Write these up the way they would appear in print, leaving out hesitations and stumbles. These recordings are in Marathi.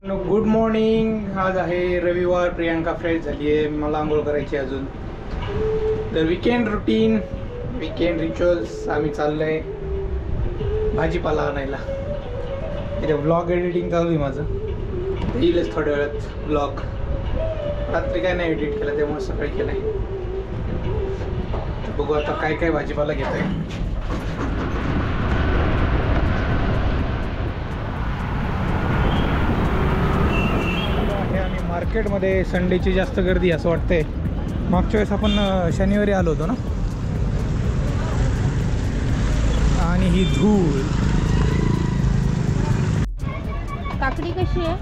Good morning. आज आहे रविवार. प्रियांका फ्रेश झाली आहे. मला आंघोळ करायची अजून. तर विकेंड रुटीन, विकेंड रिच्युअल्स. आम्ही चाललोय भाजीपाला आणायला. इथे व्लॉग एडिटिंग चालू आहे माझं. येईलच थोड्या वेळात व्लॉग. रात्री काय नाही एडिट केलं, त्यामुळे सकाळी केलं आहे. बघू आता काय काय भाजीपाला घेत आहे. मार्केटमध्ये संडेची जास्त गर्दी असं वाटतंय. मागच्या वेळेस आपण शनिवारी आलो होतो ना. आणि ही धूळ. काकडी कशी आहे?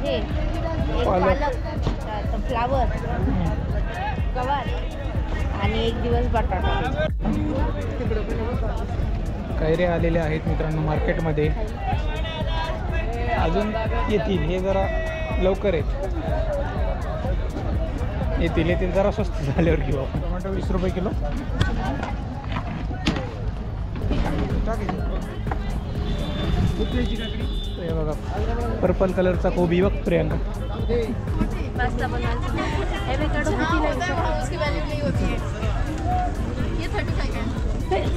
हे पालक, फ्लावर, गवार आणि एक दिवस बटाटा. कैरे आलेले आहेत मित्रांनो मार्केटमध्ये. अजून येतील, हे जरा लवकर येतील जरा स्वस्त झाल्यावर घेऊ आपण. टोमॅटो 20 रुपये किलो. हे बघा पर्पल कलरचा कोबी बघ प्रियांका. पास्ता बनवायचा.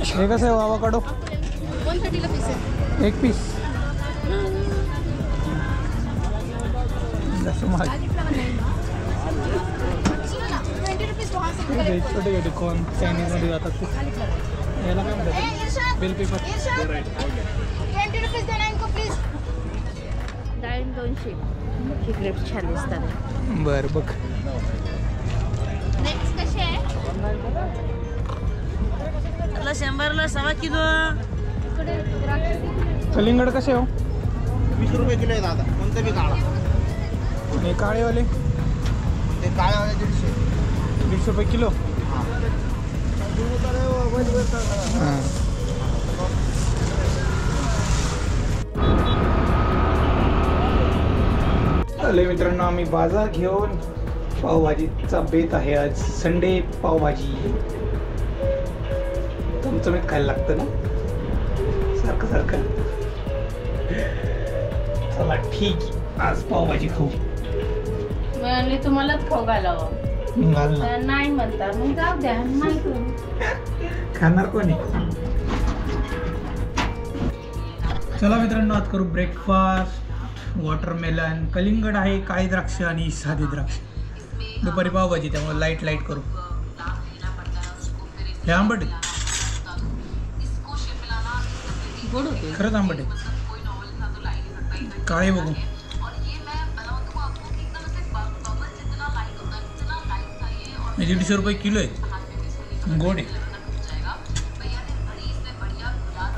हे कसं आहे आवाकाडो? 130 ला पीस आहे. एक पीस. छोटे छोटे कॉर्न चायनीजमध्ये जातात ते. याला काय म्हणतात? Bell pepper. 20 रुपये देना इनको प्लीज. डाळिंब 200. ही ग्रेप्स छान दिसतात. बरं बघ. नेक्स्ट कशी आहे? 100ला 1.25 किलो. कलिंगड कसे हो? 20 रुपये किलो आहे दादा. कोणतं बी काळा. आणि काळेवाले? ते काळेवाले 150. 20 रुपये किलो. हां. चले मित्रांनो, आम्ही बाजार घेऊन पावभाजीचा बेत आहे आज. संडे पावभाजी चमचमीत खायला लागतं ना सारखं सारखं. चला ठीक, आज पावभाजी खाऊ. मी तुम्हालाच खाऊ घालावं. घाल ना. नाही म्हणतात मग जाऊ द्या. नाही खाणार कोणी? चला मित्रांनो, आज करू ब्रेकफास्ट. वॉटरमेलन, कलिंगड आहे, काळी द्राक्ष आणि साधी द्राक्ष. दुपारी पावभाजी, त्यामुळे लाईट करू. हे आंबट आहे. गोड होते. खरंच आंबट आहे. काळे बघू. हे 150 रुपये किलो आहे. गोड आहे.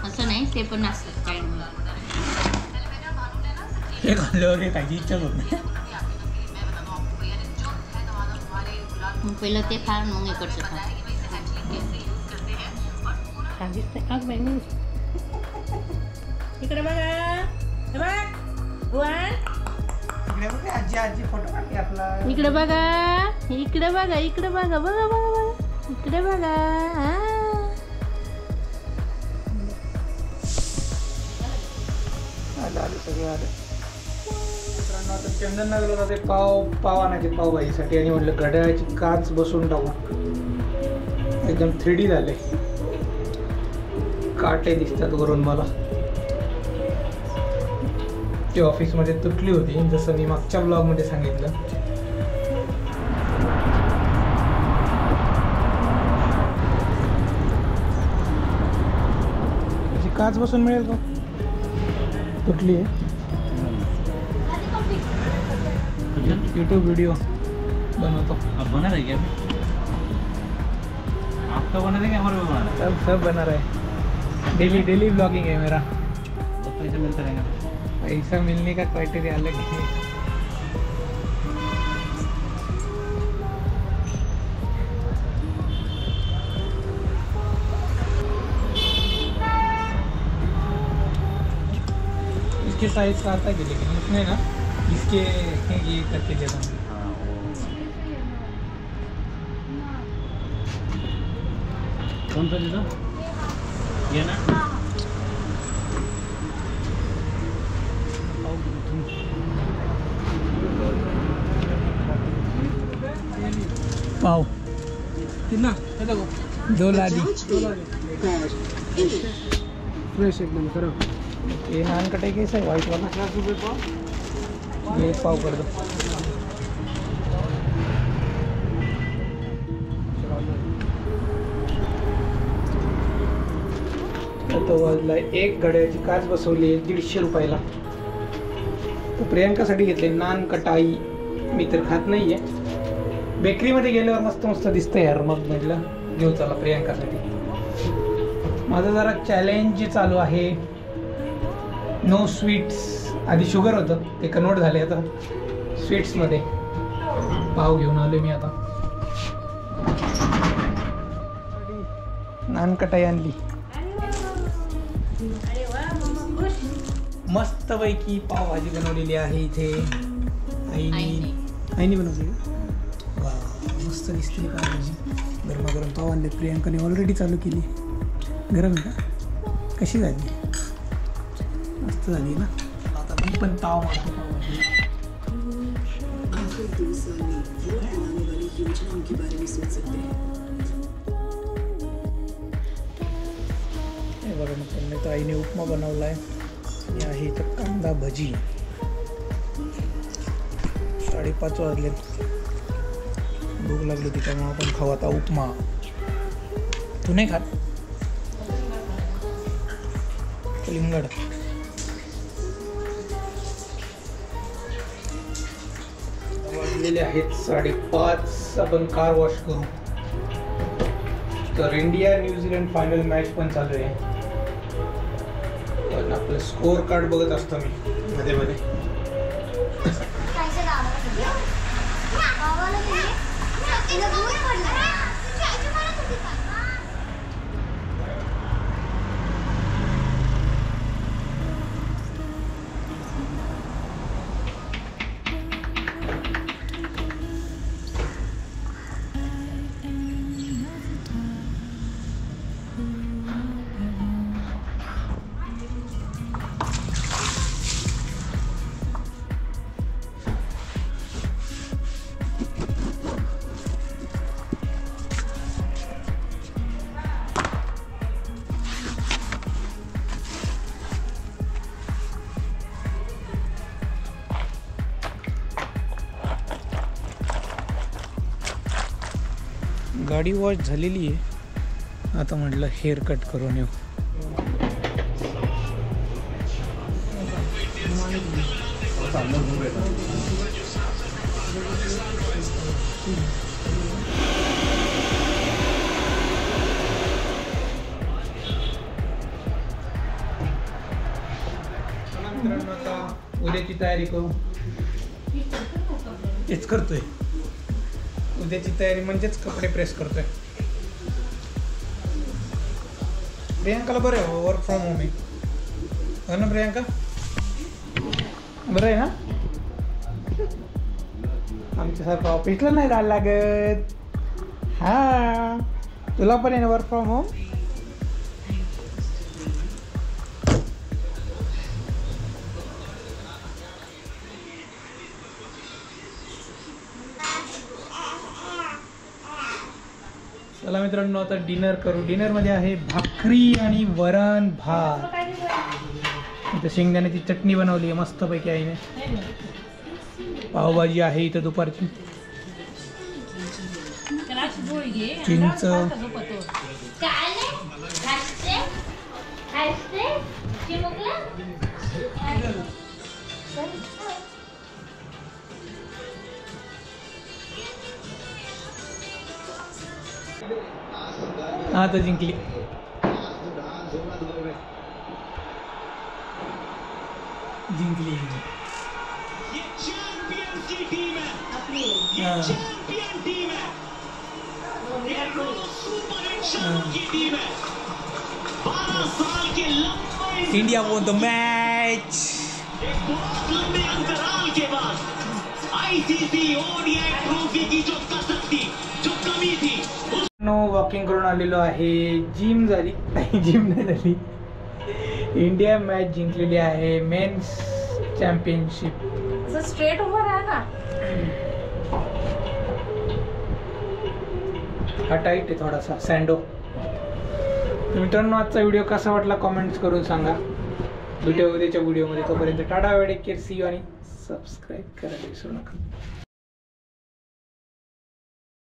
असं नाही, ते पण असतात काय. हे खाल्ल्यावर हे खायची इच्छाच होत नाही. मग पहिलं ते खा, मग इकडचं खा. इकडे बघा. आजी फोटो काढते आपला. इकडे बघा. इकडे बघा. इकडे बघा. बघा बघा बघा. इकडे बघा. आले सगळे आले. मित्रांनो, आता चंदननगरला ते पाव आणायचे पावभाजीसाठी. आणि म्हटलं घड्याळाची काच बसून टाकू. एकदम 3D झाले. काटे दिसतात वरून मला. ती ऑफिसमध्ये तुटली होती, जसं मी मागच्या ब्लॉगमध्ये सांगितलं. त्याची काच बसून मिळेल का? तुटली आहे. यूट्यूब वीडियो बनवतो. आप बना रहे क्या? आपका बना रहे क्या हमारा भी बना रहे? सब बना रहा है. डेली ब्लॉगिंग है मेरा. तो पैसे मिलते रहेंगे. पैसा मिलने का क्राइटेरिया अलग है. इसके साइज का आता है, लेकिन उसमें ना इसके ये करके देता हूँ. कोणतं तिथं ये ना पाव दो लादी फ्रेश एकदम खरं. ये नान कटाई कैसा है वाइट वाला? 50 रुपये पाव. ये एक पाव कर दो. तो वाजला एक घड्याची काच बसवली आहे 150 रुपयाला. तर प्रियांकासाठी घेतले नान कटाई. मी तर खात नाहीये. बेकरीमध्ये गेल्यावर मस्त मस्त दिसतंय यार, मग म्हटलं घेऊ चला प्रियांकासाठी. माझं जरा चॅलेंज चालू आहे. No sweets. आधी शुगर होतं ते कन्वर्ट झाले आता स्वीट्समध्ये. पाव घेऊन आलो मी आता. नान कटाई आणली मस्तपैकी. पावभाजी बनवलेली आहे इथे आईने बनवली. वा मस्त दिसते पावभाजी. गरमागरम पाव आणले. प्रियांकाने ऑलरेडी चालू केली. गरम आहे का? कशी झाली? मस्त झाली ना. आता मी पण पाव मारतो पावभाजी. हे बघा मित्रांनो, तर आईने उपमा बनवला आहे. आणि आहे इथं कांदा भजी. 5:30 वाजले. भूक लागली होती त्यामुळे आपण खाऊ आता उपमा. तू नाही खात? कलिंगड. वाजलेले आहेत 5:30. आपण कार वॉश करू. तर इंडिया न्यूझीलंड फायनल मॅच पण चालू आहे. पण आपलं स्कोअर कार्ड बघत असतो मी मध्ये मध्ये. गाडी वॉश झालेली आहे. आता म्हटलं हेअर कट करून येऊ. आता उद्याची तयारी करू. तेच करतोय. उद्याची तयारी म्हणजेच कपडे प्रेस करतोय. प्रियांकाला बरं आहे वर्क फ्रॉम होम आहे. हो ना प्रियांका? बरं आहे ना? आमच्यासारखं ऑफिसला नाही जायला लागत. हा तुला पण आहे ना वर्क फ्रॉम होम? चला मित्रांनो आता डिनर करू. डिनरमध्ये आहे भाकरी आणि वरण भात. इथं शेंगदाण्याची चटणी बनवली आहे मस्तपैकी आईने. पावभाजी आहे इथं दुपारची. चिंच. आता जिंकली. जिंकली. India won the match. बहुत लंबे अंतराल के बाद ICC ODI ट्रॉफी की जो कसक थी, जो कमी थी, वॉकिंग करून आलेलो आहे. जिम झाली जिम नाही झाली. इंडिया मॅच जिंकलेली आहे मेन्स चॅम्पियनशिप. स्ट्रेट उभं राहा ना. हा टाईट आहे थोडासा सँडो. मित्रांनो आजचा व्हिडिओ कसा वाटला कॉमेंट्स करून सांगा. भेटूया उद्याच्या व्हिडिओमध्ये. तोपर्यंत टाटा वेडे केअर सी यू आणि सबस्क्राईब करायला विसरू नका.